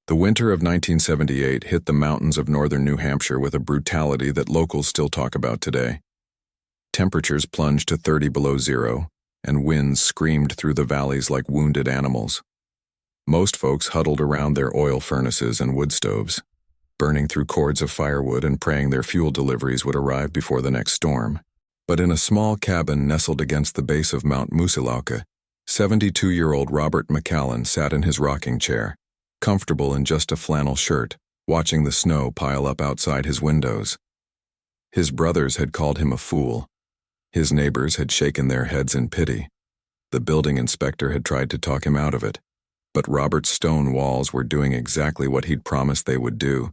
The winter of 1978 hit the mountains of northern New Hampshire with a brutality that locals still talk about today. Temperatures plunged to 30 below zero, and winds screamed through the valleys like wounded animals. Most folks huddled around their oil furnaces and wood stoves, burning through cords of firewood and praying their fuel deliveries would arrive before the next storm. But in a small cabin nestled against the base of Mount Moosilauke, 72-year-old Robert McCallum sat in his rocking chair, comfortable in just a flannel shirt, watching the snow pile up outside his windows. His brothers had called him a fool. His neighbors had shaken their heads in pity. The building inspector had tried to talk him out of it. But Robert's stone walls were doing exactly what he'd promised they would do,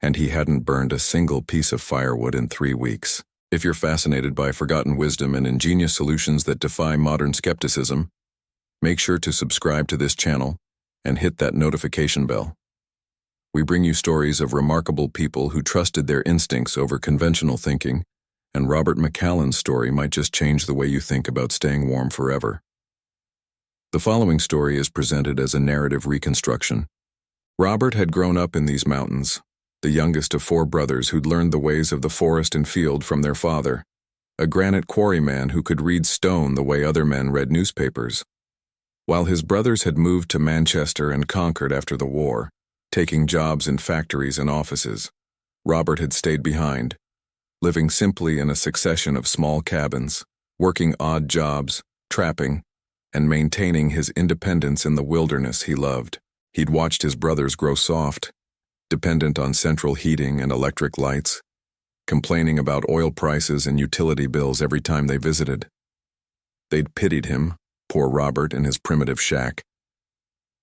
and he hadn't burned a single piece of firewood in 3 weeks. If you're fascinated by forgotten wisdom and ingenious solutions that defy modern skepticism, make sure to subscribe to this channel and hit that notification bell. We bring you stories of remarkable people who trusted their instincts over conventional thinking, and Robert McCallum's story might just change the way you think about staying warm forever. The following story is presented as a narrative reconstruction. Robert had grown up in these mountains, the youngest of 4 brothers who'd learned the ways of the forest and field from their father, a granite quarryman who could read stone the way other men read newspapers. While his brothers had moved to Manchester and Concord after the war, taking jobs in factories and offices, Robert had stayed behind, living simply in a succession of small cabins, working odd jobs, trapping, and maintaining his independence in the wilderness he loved. He'd watched his brothers grow soft, dependent on central heating and electric lights, complaining about oil prices and utility bills every time they visited. They'd pitied him, poor Robert in his primitive shack,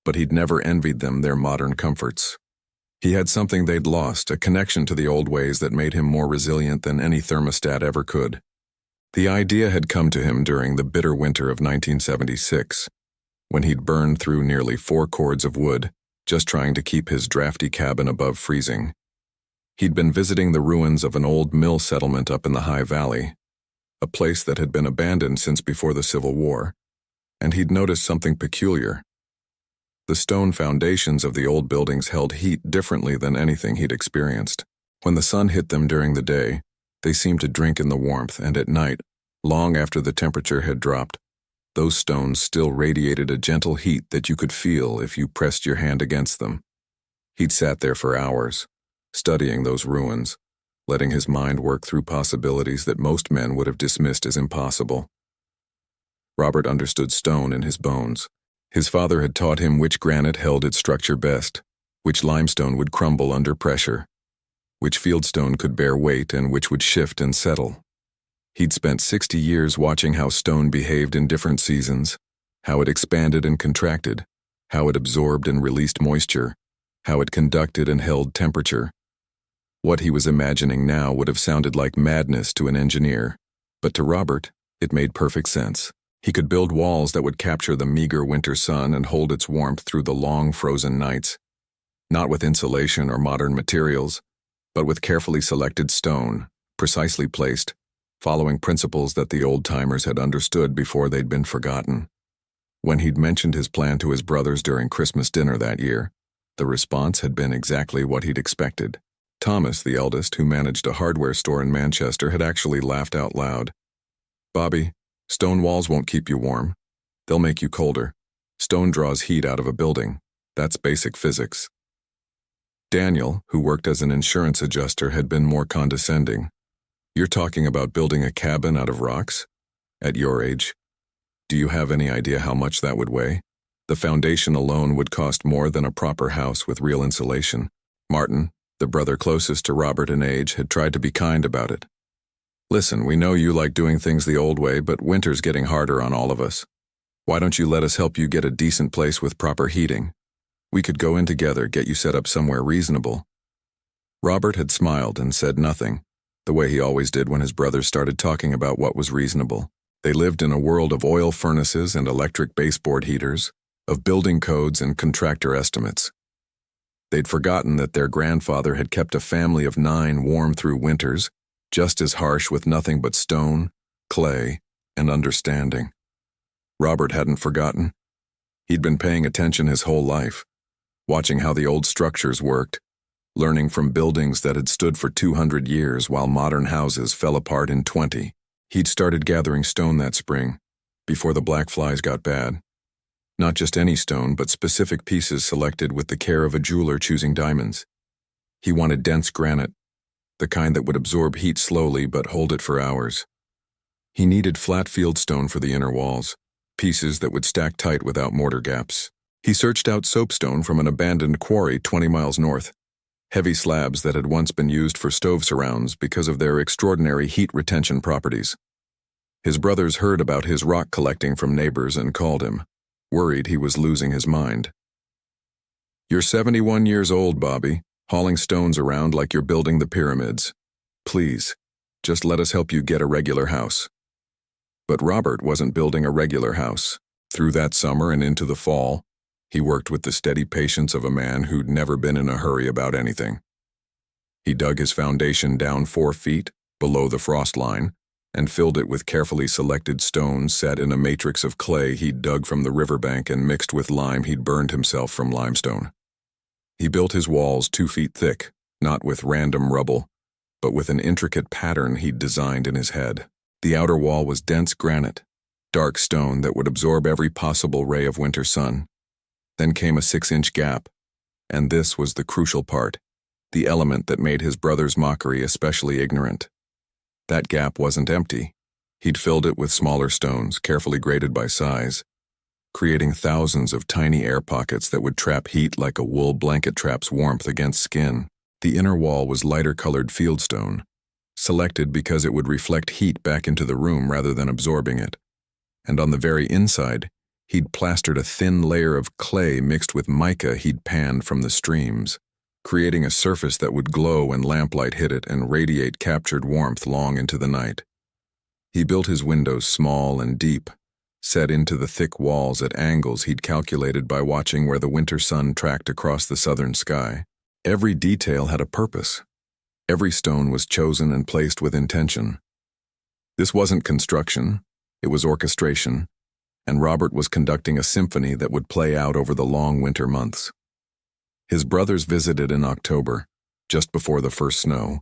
but he'd never envied them their modern comforts. He had something they'd lost, a connection to the old ways that made him more resilient than any thermostat ever could. The idea had come to him during the bitter winter of 1976, when he'd burned through nearly 4 cords of wood, just trying to keep his drafty cabin above freezing. He'd been visiting the ruins of an old mill settlement up in the High Valley, a place that had been abandoned since before the Civil War, and he'd noticed something peculiar. The stone foundations of the old buildings held heat differently than anything he'd experienced. When the sun hit them during the day, they seemed to drink in the warmth, and at night, long after the temperature had dropped, those stones still radiated a gentle heat that you could feel if you pressed your hand against them. He'd sat there for hours, studying those ruins, letting his mind work through possibilities that most men would have dismissed as impossible. Robert understood stone in his bones. His father had taught him which granite held its structure best, which limestone would crumble under pressure, which fieldstone could bear weight and which would shift and settle. He'd spent 60 years watching how stone behaved in different seasons, how it expanded and contracted, how it absorbed and released moisture, how it conducted and held temperature. What he was imagining now would have sounded like madness to an engineer, but to Robert, it made perfect sense. He could build walls that would capture the meager winter sun and hold its warmth through the long frozen nights, not with insulation or modern materials, but with carefully selected stone, precisely placed, following principles that the old-timers had understood before they'd been forgotten. When he'd mentioned his plan to his brothers during Christmas dinner that year, the response had been exactly what he'd expected. Thomas, the eldest, who managed a hardware store in Manchester, had actually laughed out loud. "Bobby, stone walls won't keep you warm. They'll make you colder. Stone draws heat out of a building. That's basic physics." Daniel, who worked as an insurance adjuster, had been more condescending. "You're talking about building a cabin out of rocks? At your age? Do you have any idea how much that would weigh? The foundation alone would cost more than a proper house with real insulation." Martin, the brother closest to Robert in age, had tried to be kind about it. "Listen, we know you like doing things the old way, but winter's getting harder on all of us. Why don't you let us help you get a decent place with proper heating? We could go in together, get you set up somewhere reasonable." Robert had smiled and said nothing, the way he always did when his brothers started talking about what was reasonable. They lived in a world of oil furnaces and electric baseboard heaters, of building codes and contractor estimates. They'd forgotten that their grandfather had kept a family of 9 warm through winters, just as harsh, with nothing but stone, clay, and understanding. Robert hadn't forgotten. He'd been paying attention his whole life, watching how the old structures worked, learning from buildings that had stood for 200 years while modern houses fell apart in 20. He'd started gathering stone that spring, before the black flies got bad. Not just any stone, but specific pieces selected with the care of a jeweler choosing diamonds. He wanted dense granite, the kind that would absorb heat slowly but hold it for hours. He needed flat fieldstone for the inner walls, pieces that would stack tight without mortar gaps. He searched out soapstone from an abandoned quarry 20 miles north, heavy slabs that had once been used for stove surrounds because of their extraordinary heat retention properties. His brothers heard about his rock collecting from neighbors and called him, worried he was losing his mind. "You're 71 years old, Bobby, hauling stones around like you're building the pyramids. Please, just let us help you get a regular house." But Robert wasn't building a regular house. Through that summer and into the fall, he worked with the steady patience of a man who'd never been in a hurry about anything. He dug his foundation down 4 feet, below the frost line, and filled it with carefully selected stones set in a matrix of clay he'd dug from the riverbank and mixed with lime he'd burned himself from limestone. He built his walls 2 feet thick, not with random rubble, but with an intricate pattern he'd designed in his head. The outer wall was dense granite, dark stone that would absorb every possible ray of winter sun. Then came a 6-inch gap, and this was the crucial part, the element that made his brother's mockery especially ignorant. That gap wasn't empty. He'd filled it with smaller stones, carefully graded by size, creating thousands of tiny air pockets that would trap heat like a wool blanket traps warmth against skin. The inner wall was lighter-colored fieldstone, selected because it would reflect heat back into the room rather than absorbing it. And on the very inside, he'd plastered a thin layer of clay mixed with mica he'd panned from the streams, creating a surface that would glow when lamplight hit it and radiate captured warmth long into the night. He built his windows small and deep, set into the thick walls at angles he'd calculated by watching where the winter sun tracked across the southern sky. Every detail had a purpose. Every stone was chosen and placed with intention. This wasn't construction, it was orchestration, and Robert was conducting a symphony that would play out over the long winter months. His brothers visited in October, just before the first snow,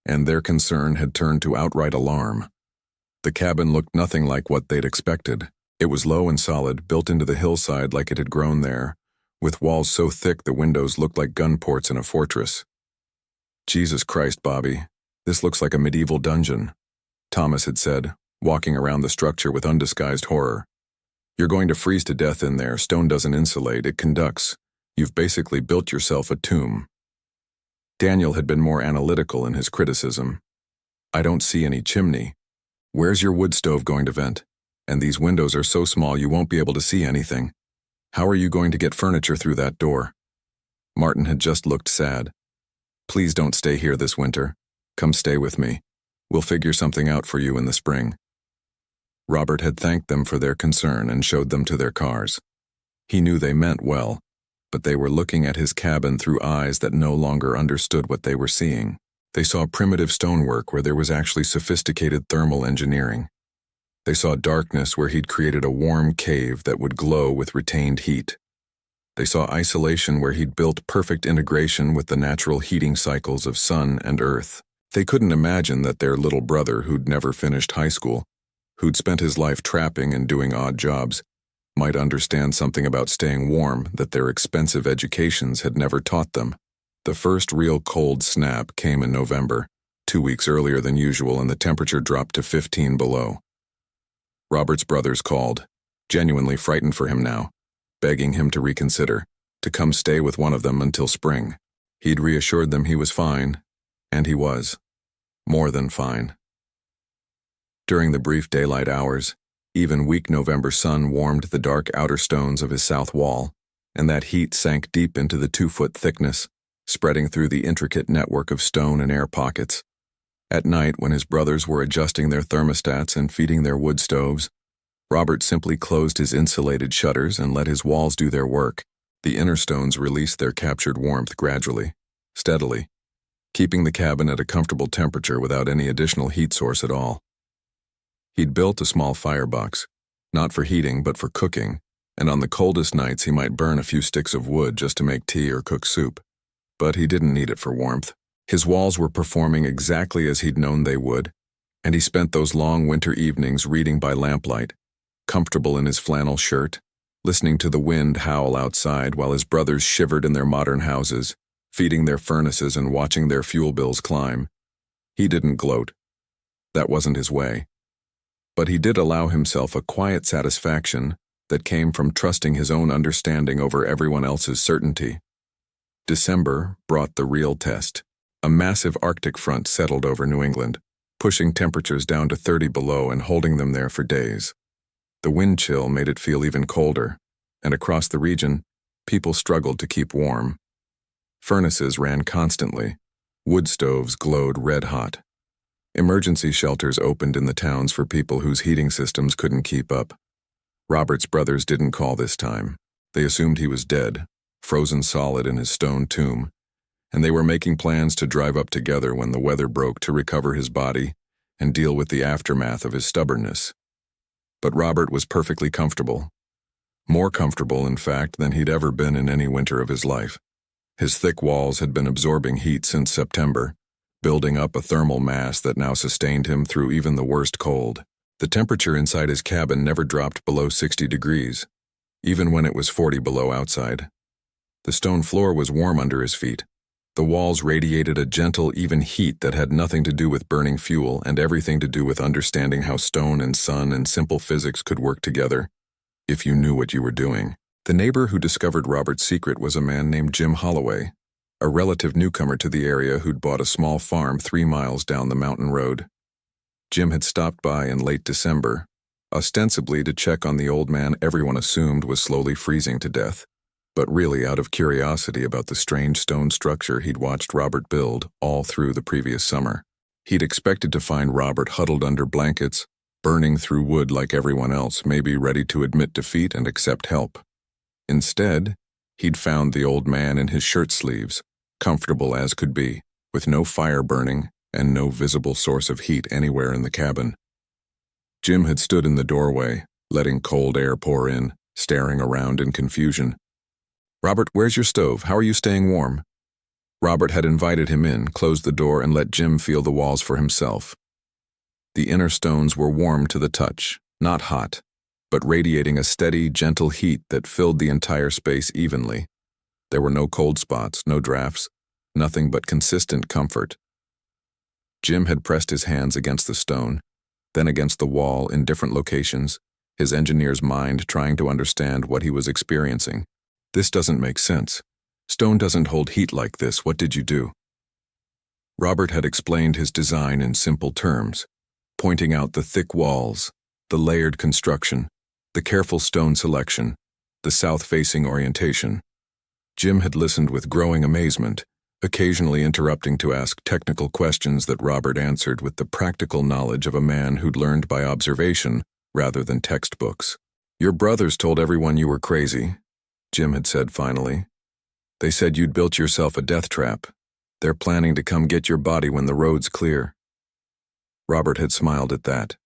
and their concern had turned to outright alarm. The cabin looked nothing like what they'd expected. It was low and solid, built into the hillside like it had grown there, with walls so thick the windows looked like gun ports in a fortress. "Jesus Christ, Bobby, this looks like a medieval dungeon," Thomas had said, walking around the structure with undisguised horror. "You're going to freeze to death in there. Stone doesn't insulate, it conducts. You've basically built yourself a tomb." Daniel had been more analytical in his criticism. "I don't see any chimney. Where's your wood stove going to vent? And these windows are so small you won't be able to see anything. How are you going to get furniture through that door?" Martin had just looked sad. "Please don't stay here this winter. Come stay with me. We'll figure something out for you in the spring." Robert had thanked them for their concern and showed them to their cars. He knew they meant well, but they were looking at his cabin through eyes that no longer understood what they were seeing. They saw primitive stonework where there was actually sophisticated thermal engineering. They saw darkness where he'd created a warm cave that would glow with retained heat. They saw isolation where he'd built perfect integration with the natural heating cycles of sun and earth. They couldn't imagine that their little brother, who'd never finished high school, who'd spent his life trapping and doing odd jobs, might understand something about staying warm that their expensive educations had never taught them. The first real cold snap came in November, 2 weeks earlier than usual, and the temperature dropped to 15 below. Robert's brothers called, genuinely frightened for him now, begging him to reconsider, to come stay with one of them until spring. He'd reassured them he was fine, and he was. More than fine. During the brief daylight hours, even weak November sun warmed the dark outer stones of his south wall, and that heat sank deep into the 2-foot thickness, spreading through the intricate network of stone and air pockets. At night, when his brothers were adjusting their thermostats and feeding their wood stoves, Robert simply closed his insulated shutters and let his walls do their work. The inner stones released their captured warmth gradually, steadily, keeping the cabin at a comfortable temperature without any additional heat source at all. He'd built a small firebox, not for heating but for cooking, and on the coldest nights he might burn a few sticks of wood just to make tea or cook soup. But he didn't need it for warmth. His walls were performing exactly as he'd known they would, and he spent those long winter evenings reading by lamplight, comfortable in his flannel shirt, listening to the wind howl outside while his brothers shivered in their modern houses, feeding their furnaces and watching their fuel bills climb. He didn't gloat. That wasn't his way. But he did allow himself a quiet satisfaction that came from trusting his own understanding over everyone else's certainty. December brought the real test. A massive Arctic front settled over New England, pushing temperatures down to 30 below and holding them there for days. The wind chill made it feel even colder, and across the region, people struggled to keep warm. Furnaces ran constantly. Wood stoves glowed red-hot. Emergency shelters opened in the towns for people whose heating systems couldn't keep up. Robert's brothers didn't call this time. They assumed he was dead, frozen solid in his stone tomb, and they were making plans to drive up together when the weather broke to recover his body and deal with the aftermath of his stubbornness. But Robert was perfectly comfortable. More comfortable, in fact, than he'd ever been in any winter of his life. His thick walls had been absorbing heat since September, building up a thermal mass that now sustained him through even the worst cold. The temperature inside his cabin never dropped below 60 degrees, even when it was 40 below outside. The stone floor was warm under his feet. The walls radiated a gentle, even heat that had nothing to do with burning fuel and everything to do with understanding how stone and sun and simple physics could work together, if you knew what you were doing. The neighbor who discovered Robert's secret was a man named Jim Holloway, a relative newcomer to the area who'd bought a small farm 3 miles down the mountain road. Jim had stopped by in late December, ostensibly to check on the old man everyone assumed was slowly freezing to death, but really out of curiosity about the strange stone structure he'd watched Robert build all through the previous summer. He'd expected to find Robert huddled under blankets, burning through wood like everyone else, maybe ready to admit defeat and accept help. Instead, he'd found the old man in his shirt sleeves, comfortable as could be, with no fire burning and no visible source of heat anywhere in the cabin. Jim had stood in the doorway, letting cold air pour in, staring around in confusion. "Robert, where's your stove? How are you staying warm?" Robert had invited him in, closed the door, and let Jim feel the walls for himself. The inner stones were warm to the touch, not hot, but radiating a steady, gentle heat that filled the entire space evenly. There were no cold spots, no drafts, nothing but consistent comfort. Jim had pressed his hands against the stone, then against the wall in different locations, his engineer's mind trying to understand what he was experiencing. "This doesn't make sense. Stone doesn't hold heat like this. What did you do?" Robert had explained his design in simple terms, pointing out the thick walls, the layered construction, the careful stone selection, the south-facing orientation. Jim had listened with growing amazement, occasionally interrupting to ask technical questions that Robert answered with the practical knowledge of a man who'd learned by observation rather than textbooks. "Your brothers told everyone you were crazy," Jim had said finally. "They said you'd built yourself a death trap. They're planning to come get your body when the road's clear." Robert had smiled at that.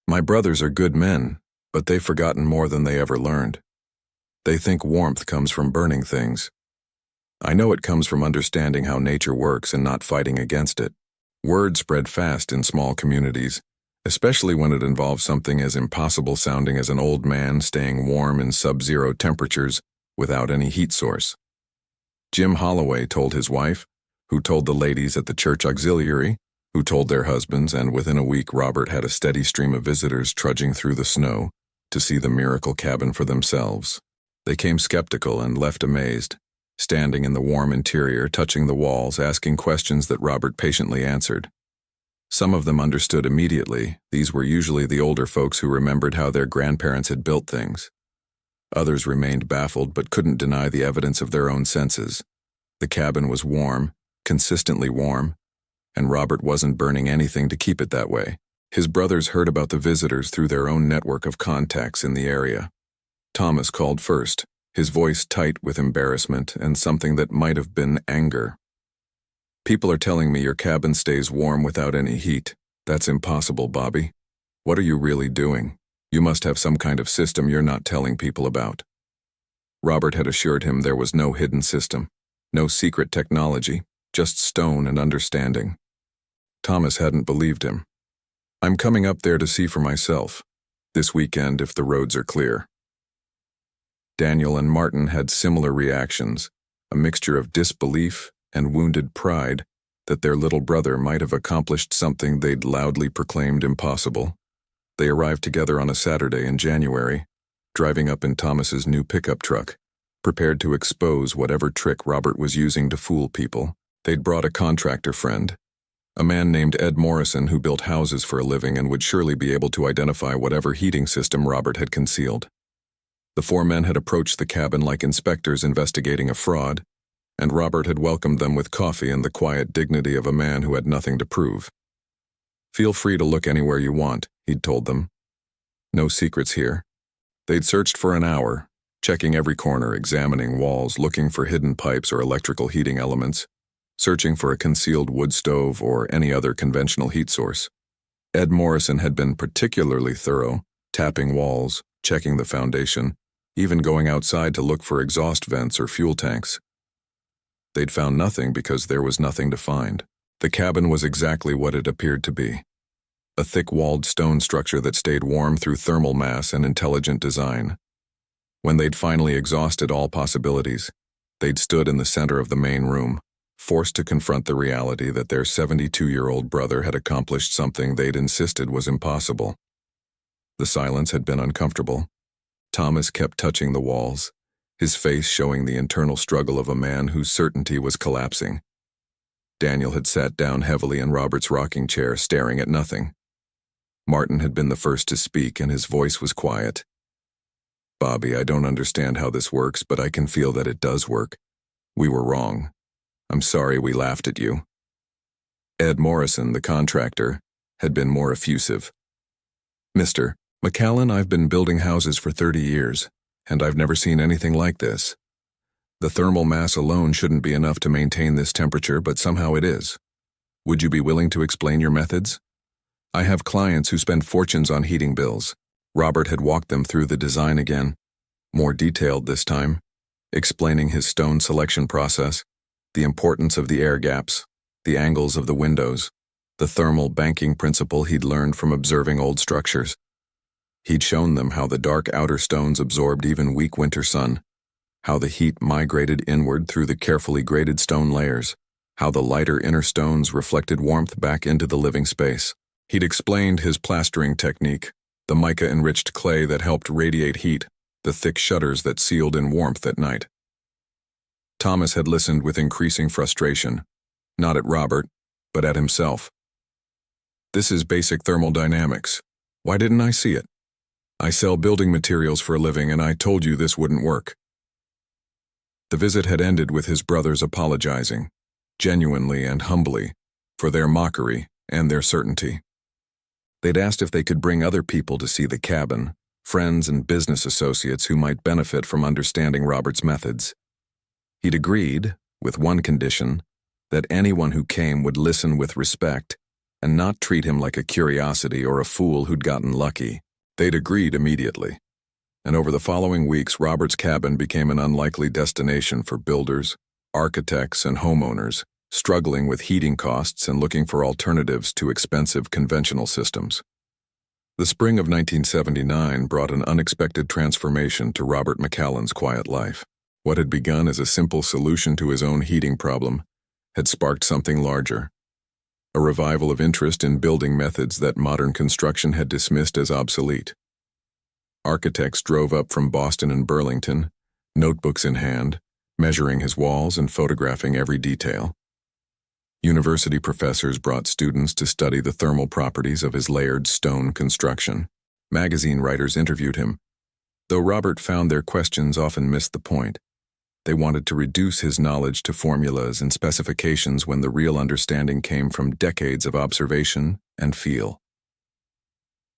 "My brothers are good men, but they've forgotten more than they ever learned. They think warmth comes from burning things. I know it comes from understanding how nature works and not fighting against it. Word spread fast in small communities, especially when it involves something as impossible sounding as an old man staying warm in sub-zero temperatures without any heat source." Jim Holloway told his wife, who told the ladies at the church auxiliary, who told their husbands, and within a week Robert had a steady stream of visitors trudging through the snow to see the miracle cabin for themselves. They came skeptical and left amazed, standing in the warm interior, touching the walls, asking questions that Robert patiently answered. Some of them understood immediately. These were usually the older folks who remembered how their grandparents had built things. Others remained baffled but couldn't deny the evidence of their own senses. The cabin was warm, consistently warm, and Robert wasn't burning anything to keep it that way. His brothers heard about the visitors through their own network of contacts in the area. Thomas called first, his voice tight with embarrassment and something that might have been anger. "People are telling me your cabin stays warm without any heat. That's impossible, Bobby. What are you really doing?" You must have some kind of system you're not telling people about. Robert had assured him there was no hidden system, no secret technology, just stone and understanding. Thomas hadn't believed him. I'm coming up there to see for myself, this weekend if the roads are clear. Daniel and Martin had similar reactions, a mixture of disbelief and wounded pride that their little brother might have accomplished something they'd loudly proclaimed impossible. They arrived together on a Saturday in January, driving up in Thomas's new pickup truck, prepared to expose whatever trick Robert was using to fool people. They'd brought a contractor friend, a man named Ed Morrison who built houses for a living and would surely be able to identify whatever heating system Robert had concealed. The four men had approached the cabin like inspectors investigating a fraud, and Robert had welcomed them with coffee and the quiet dignity of a man who had nothing to prove. Feel free to look anywhere you want, he'd told them. No secrets here. They'd searched for an hour, checking every corner, examining walls, looking for hidden pipes or electrical heating elements, searching for a concealed wood stove or any other conventional heat source. Ed Morrison had been particularly thorough, tapping walls, checking the foundation, even going outside to look for exhaust vents or fuel tanks. They'd found nothing because there was nothing to find. The cabin was exactly what it appeared to be. A thick-walled stone structure that stayed warm through thermal mass and intelligent design. When they'd finally exhausted all possibilities, they'd stood in the center of the main room, forced to confront the reality that their 72-year-old brother had accomplished something they'd insisted was impossible. The silence had been uncomfortable. Thomas kept touching the walls, his face showing the internal struggle of a man whose certainty was collapsing. Daniel had sat down heavily in Robert's rocking chair, staring at nothing. Martin had been the first to speak, and his voice was quiet. Bobby, I don't understand how this works, but I can feel that it does work. We were wrong. I'm sorry we laughed at you. Ed Morrison, the contractor, had been more effusive. Mr. McCallan, I've been building houses for 30 years, and I've never seen anything like this. The thermal mass alone shouldn't be enough to maintain this temperature, but somehow it is. Would you be willing to explain your methods? I have clients who spend fortunes on heating bills. Robert had walked them through the design again, more detailed this time, explaining his stone selection process, the importance of the air gaps, the angles of the windows, the thermal banking principle he'd learned from observing old structures. He'd shown them how the dark outer stones absorbed even weak winter sun, how the heat migrated inward through the carefully graded stone layers, how the lighter inner stones reflected warmth back into the living space. He'd explained his plastering technique, the mica-enriched clay that helped radiate heat, the thick shutters that sealed in warmth at night. Thomas had listened with increasing frustration, not at Robert, but at himself. This is basic thermodynamics. Why didn't I see it? I sell building materials for a living, and I told you this wouldn't work. The visit had ended with his brothers apologizing, genuinely and humbly, for their mockery and their certainty. They'd asked if they could bring other people to see the cabin, friends and business associates who might benefit from understanding Robert's methods. He'd agreed, with one condition, that anyone who came would listen with respect and not treat him like a curiosity or a fool who'd gotten lucky. They'd agreed immediately, and over the following weeks, Robert's cabin became an unlikely destination for builders, architects, and homeowners, struggling with heating costs and looking for alternatives to expensive conventional systems. The spring of 1979 brought an unexpected transformation to Robert McCallan's quiet life. What had begun as a simple solution to his own heating problem had sparked something larger. A revival of interest in building methods that modern construction had dismissed as obsolete. Architects drove up from Boston and Burlington, notebooks in hand, measuring his walls and photographing every detail. University professors brought students to study the thermal properties of his layered stone construction. Magazine writers interviewed him. Though Robert found their questions often missed the point, they wanted to reduce his knowledge to formulas and specifications when the real understanding came from decades of observation and feel.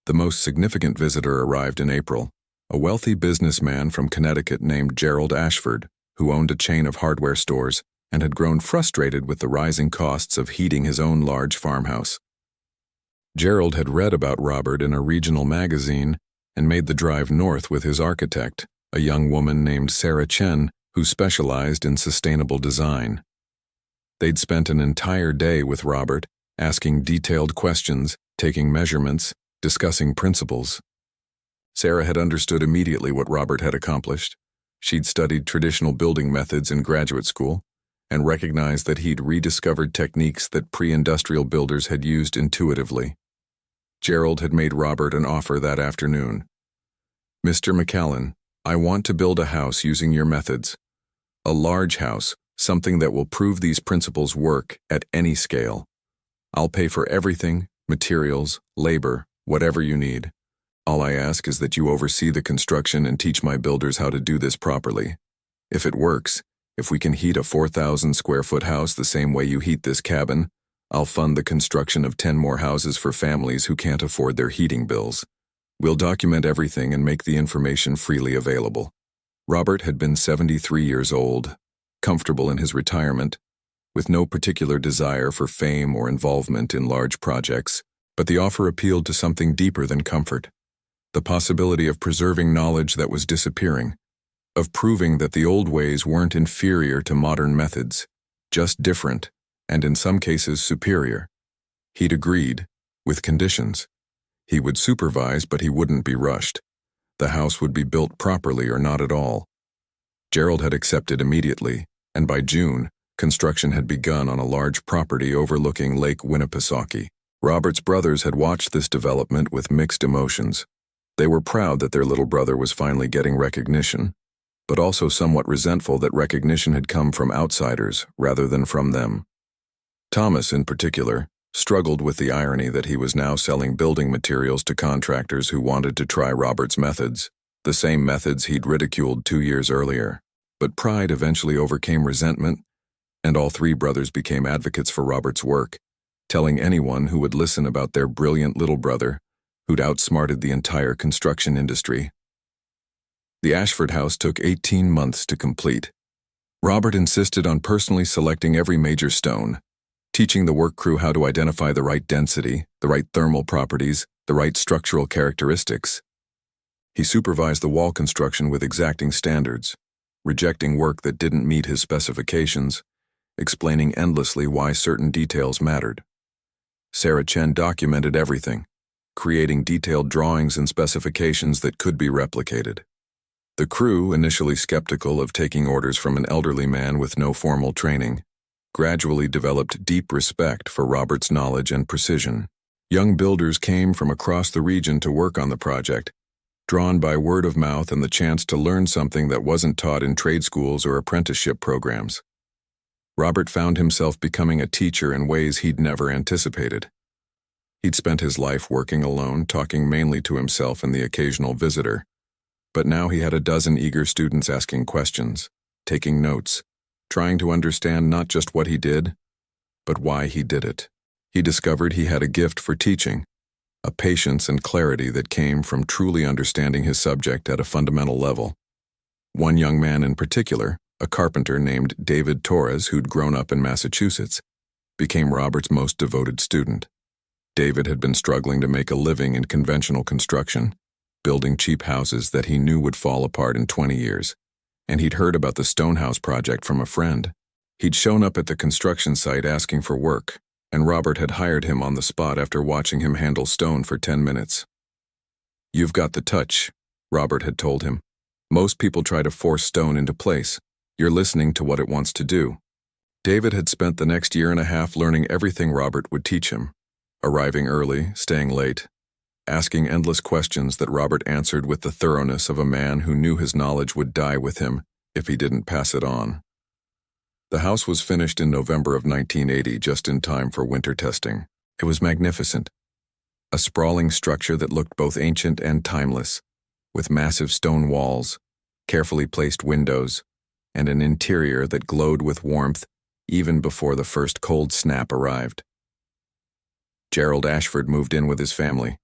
The most significant visitor arrived in April, a wealthy businessman from Connecticut named Gerald Ashford, who owned a chain of hardware stores and had grown frustrated with the rising costs of heating his own large farmhouse. Gerald had read about Robert in a regional magazine and made the drive north with his architect, a young woman named Sarah Chen, who specialized in sustainable design. They'd spent an entire day with Robert, asking detailed questions, taking measurements, discussing principles. Sarah had understood immediately what Robert had accomplished. She'd studied traditional building methods in graduate school and recognized that he'd rediscovered techniques that pre-industrial builders had used intuitively. Gerald had made Robert an offer that afternoon. "Mr. McCallan, I want to build a house using your methods. A large house, something that will prove these principles work at any scale. I'll pay for everything, materials, labor, whatever you need. All I ask is that you oversee the construction and teach my builders how to do this properly. If it works, if we can heat a 4,000 square foot house the same way you heat this cabin, I'll fund the construction of 10 more houses for families who can't afford their heating bills. We'll document everything and make the information freely available." Robert had been 73 years old, comfortable in his retirement, with no particular desire for fame or involvement in large projects, but the offer appealed to something deeper than comfort. The possibility of preserving knowledge that was disappearing, of proving that the old ways weren't inferior to modern methods, just different, and in some cases superior. He'd agreed, with conditions. He would supervise, but he wouldn't be rushed. The house would be built properly or not at all. Gerald had accepted immediately, and by June, construction had begun on a large property overlooking Lake Winnipesaukee. Robert's brothers had watched this development with mixed emotions. They were proud that their little brother was finally getting recognition, but also somewhat resentful that recognition had come from outsiders rather than from them. Thomas, in particular, struggled with the irony that he was now selling building materials to contractors who wanted to try Robert's methods, the same methods he'd ridiculed 2 years earlier. But pride eventually overcame resentment, and all three brothers became advocates for Robert's work, telling anyone who would listen about their brilliant little brother, who'd outsmarted the entire construction industry. The Ashford house took 18 months to complete. Robert insisted on personally selecting every major stone, teaching the work crew how to identify the right density, the right thermal properties, the right structural characteristics. He supervised the wall construction with exacting standards, rejecting work that didn't meet his specifications, explaining endlessly why certain details mattered. Sarah Chen documented everything, creating detailed drawings and specifications that could be replicated. The crew, initially skeptical of taking orders from an elderly man with no formal training, gradually developed deep respect for Robert's knowledge and precision. Young builders came from across the region to work on the project, drawn by word of mouth and the chance to learn something that wasn't taught in trade schools or apprenticeship programs. Robert found himself becoming a teacher in ways he'd never anticipated. He'd spent his life working alone, talking mainly to himself and the occasional visitor. But now he had a dozen eager students asking questions, taking notes, trying to understand not just what he did, but why he did it. He discovered he had a gift for teaching, a patience and clarity that came from truly understanding his subject at a fundamental level. One young man in particular, a carpenter named David Torres, who'd grown up in Massachusetts, became Robert's most devoted student. David had been struggling to make a living in conventional construction, building cheap houses that he knew would fall apart in 20 years, and he'd heard about the Stonehouse project from a friend. He'd shown up at the construction site asking for work, and Robert had hired him on the spot after watching him handle stone for 10 minutes. "You've got the touch," Robert had told him. "Most people try to force stone into place. You're listening to what it wants to do." David had spent the next year and a half learning everything Robert would teach him, arriving early, staying late, asking endless questions that Robert answered with the thoroughness of a man who knew his knowledge would die with him if he didn't pass it on. The house was finished in November of 1980, just in time for winter testing. It was magnificent, a sprawling structure that looked both ancient and timeless, with massive stone walls, carefully placed windows, and an interior that glowed with warmth even before the first cold snap arrived. Gerald Ashford moved in with his family,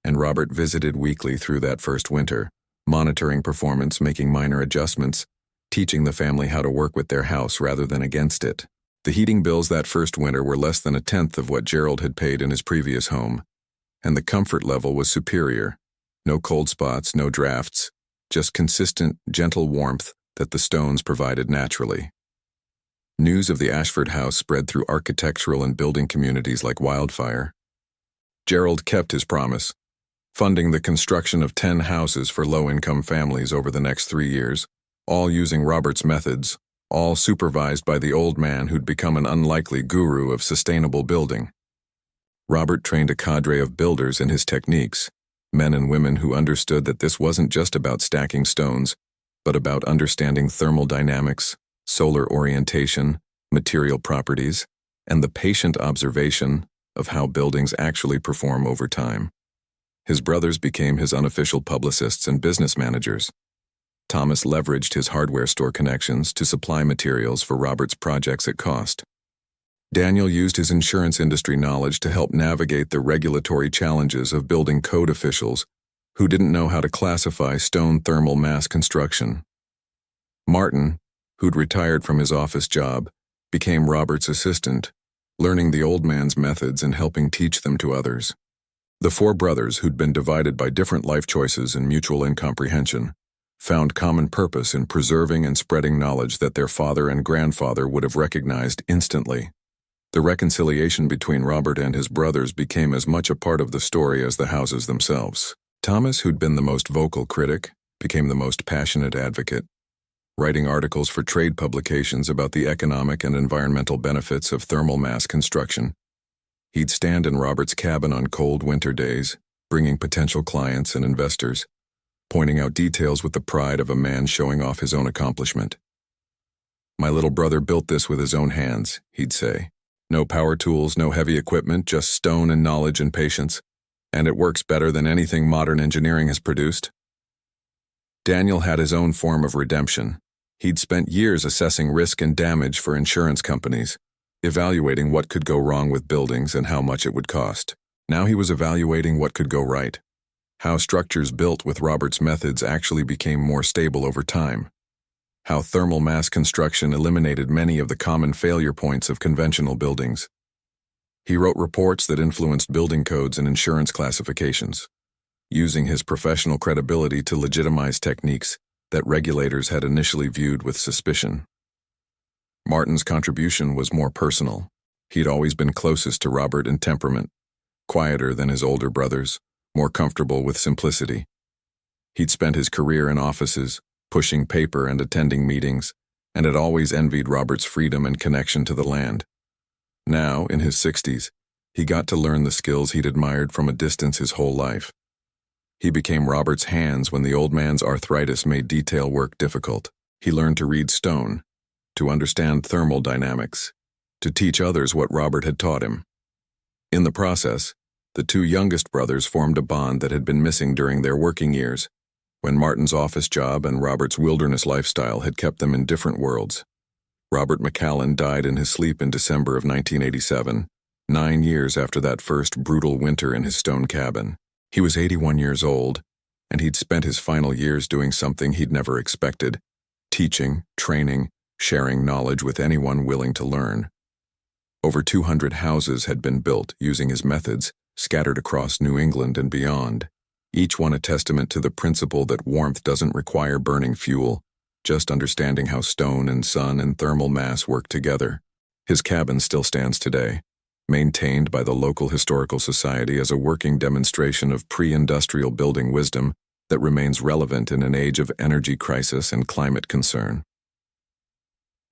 and Robert visited weekly through that first winter, monitoring performance, making minor adjustments, teaching the family how to work with their house rather than against it. The heating bills that first winter were less than a tenth of what Gerald had paid in his previous home, and the comfort level was superior. No cold spots, no drafts, just consistent, gentle warmth that the stones provided naturally. News of the Ashford house spread through architectural and building communities like wildfire. Gerald kept his promise, funding the construction of 10 houses for low-income families over the next 3 years, all using Robert's methods, all supervised by the old man who'd become an unlikely guru of sustainable building. Robert trained a cadre of builders in his techniques, men and women who understood that this wasn't just about stacking stones, but about understanding thermal dynamics, solar orientation, material properties, and the patient observation of how buildings actually perform over time. His brothers became his unofficial publicists and business managers. Thomas leveraged his hardware store connections to supply materials for Robert's projects at cost. Daniel used his insurance industry knowledge to help navigate the regulatory challenges of building code officials who didn't know how to classify stone thermal mass construction. Martin, who'd retired from his office job, became Robert's assistant, learning the old man's methods and helping teach them to others. The four brothers, who'd been divided by different life choices and mutual incomprehension, found common purpose in preserving and spreading knowledge that their father and grandfather would have recognized instantly. The reconciliation between Robert and his brothers became as much a part of the story as the houses themselves. Thomas, who'd been the most vocal critic, became the most passionate advocate, writing articles for trade publications about the economic and environmental benefits of thermal mass construction. He'd stand in Robert's cabin on cold winter days, bringing potential clients and investors, pointing out details with the pride of a man showing off his own accomplishment. "My little brother built this with his own hands," he'd say. "No power tools, no heavy equipment, just stone and knowledge and patience. And it works better than anything modern engineering has produced." Daniel had his own form of redemption. He'd spent years assessing risk and damage for insurance companies, evaluating what could go wrong with buildings and how much it would cost. Now he was evaluating what could go right, how structures built with Robert's methods actually became more stable over time, how thermal mass construction eliminated many of the common failure points of conventional buildings. He wrote reports that influenced building codes and insurance classifications, using his professional credibility to legitimize techniques that regulators had initially viewed with suspicion. Martin's contribution was more personal. He'd always been closest to Robert in temperament, quieter than his older brothers, more comfortable with simplicity. He'd spent his career in offices, pushing paper and attending meetings, and had always envied Robert's freedom and connection to the land. Now, in his 60s, he got to learn the skills he'd admired from a distance his whole life. He became Robert's hands when the old man's arthritis made detail work difficult. He learned to read stone, to understand thermal dynamics, to teach others what Robert had taught him. In the process, the two youngest brothers formed a bond that had been missing during their working years, when Martin's office job and Robert's wilderness lifestyle had kept them in different worlds. Robert McCallan died in his sleep in December of 1987, 9 years after that first brutal winter in his stone cabin. He was 81 years old, and he'd spent his final years doing something he'd never expected, teaching, training, sharing knowledge with anyone willing to learn. Over 200 houses had been built using his methods, scattered across New England and beyond, each one a testament to the principle that warmth doesn't require burning fuel, just understanding how stone and sun and thermal mass work together. His cabin still stands today, maintained by the local historical society as a working demonstration of pre-industrial building wisdom that remains relevant in an age of energy crisis and climate concern.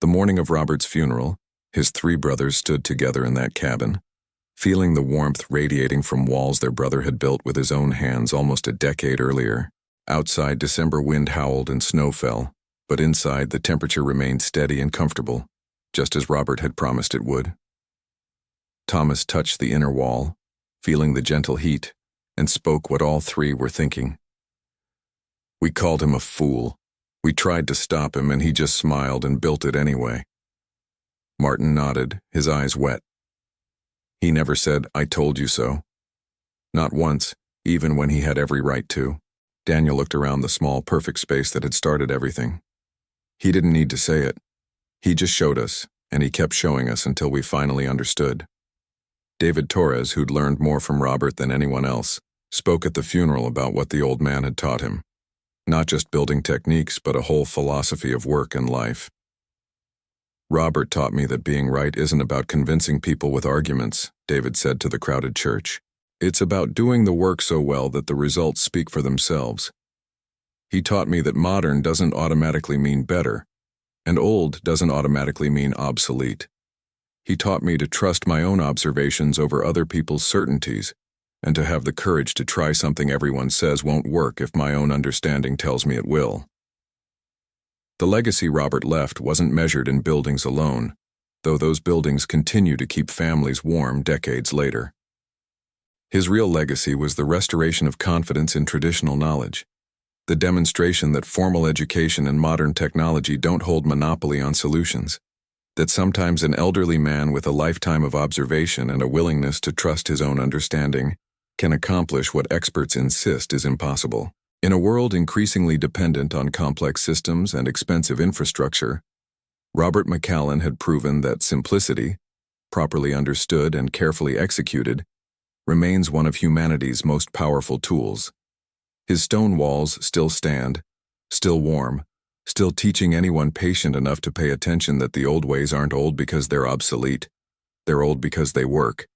The morning of Robert's funeral, his 3 brothers stood together in that cabin, feeling the warmth radiating from walls their brother had built with his own hands almost a decade earlier. Outside, December wind howled and snow fell, but inside the temperature remained steady and comfortable, just as Robert had promised it would. Thomas touched the inner wall, feeling the gentle heat, and spoke what all 3 were thinking. "We called him a fool. We tried to stop him, and he just smiled and built it anyway." Martin nodded, his eyes wet. "He never said, 'I told you so.' Not once, even when he had every right to." Daniel looked around the small, perfect space that had started everything. "He didn't need to say it. He just showed us, and he kept showing us until we finally understood." David Torres, who'd learned more from Robert than anyone else, spoke at the funeral about what the old man had taught him. Not just building techniques, but a whole philosophy of work and life. "Robert taught me that being right isn't about convincing people with arguments," David said to the crowded church. "It's about doing the work so well that the results speak for themselves. He taught me that modern doesn't automatically mean better, and old doesn't automatically mean obsolete. He taught me to trust my own observations over other people's certainties, and to have the courage to try something everyone says won't work if my own understanding tells me it will." The legacy Robert left wasn't measured in buildings alone, though those buildings continue to keep families warm decades later. His real legacy was the restoration of confidence in traditional knowledge, the demonstration that formal education and modern technology don't hold monopoly on solutions, that sometimes an elderly man with a lifetime of observation and a willingness to trust his own understanding can accomplish what experts insist is impossible. In a world increasingly dependent on complex systems and expensive infrastructure, Robert McCallum had proven that simplicity, properly understood and carefully executed, remains one of humanity's most powerful tools. His stone walls still stand, still warm, still teaching anyone patient enough to pay attention that the old ways aren't old because they're obsolete. They're old because they work,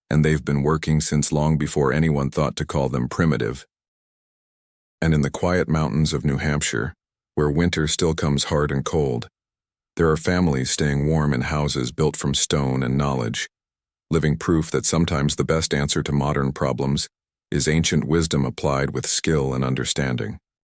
and they've been working since long before anyone thought to call them primitive. And in the quiet mountains of New Hampshire, where winter still comes hard and cold, there are families staying warm in houses built from stone and knowledge, living proof that sometimes the best answer to modern problems is ancient wisdom applied with skill and understanding.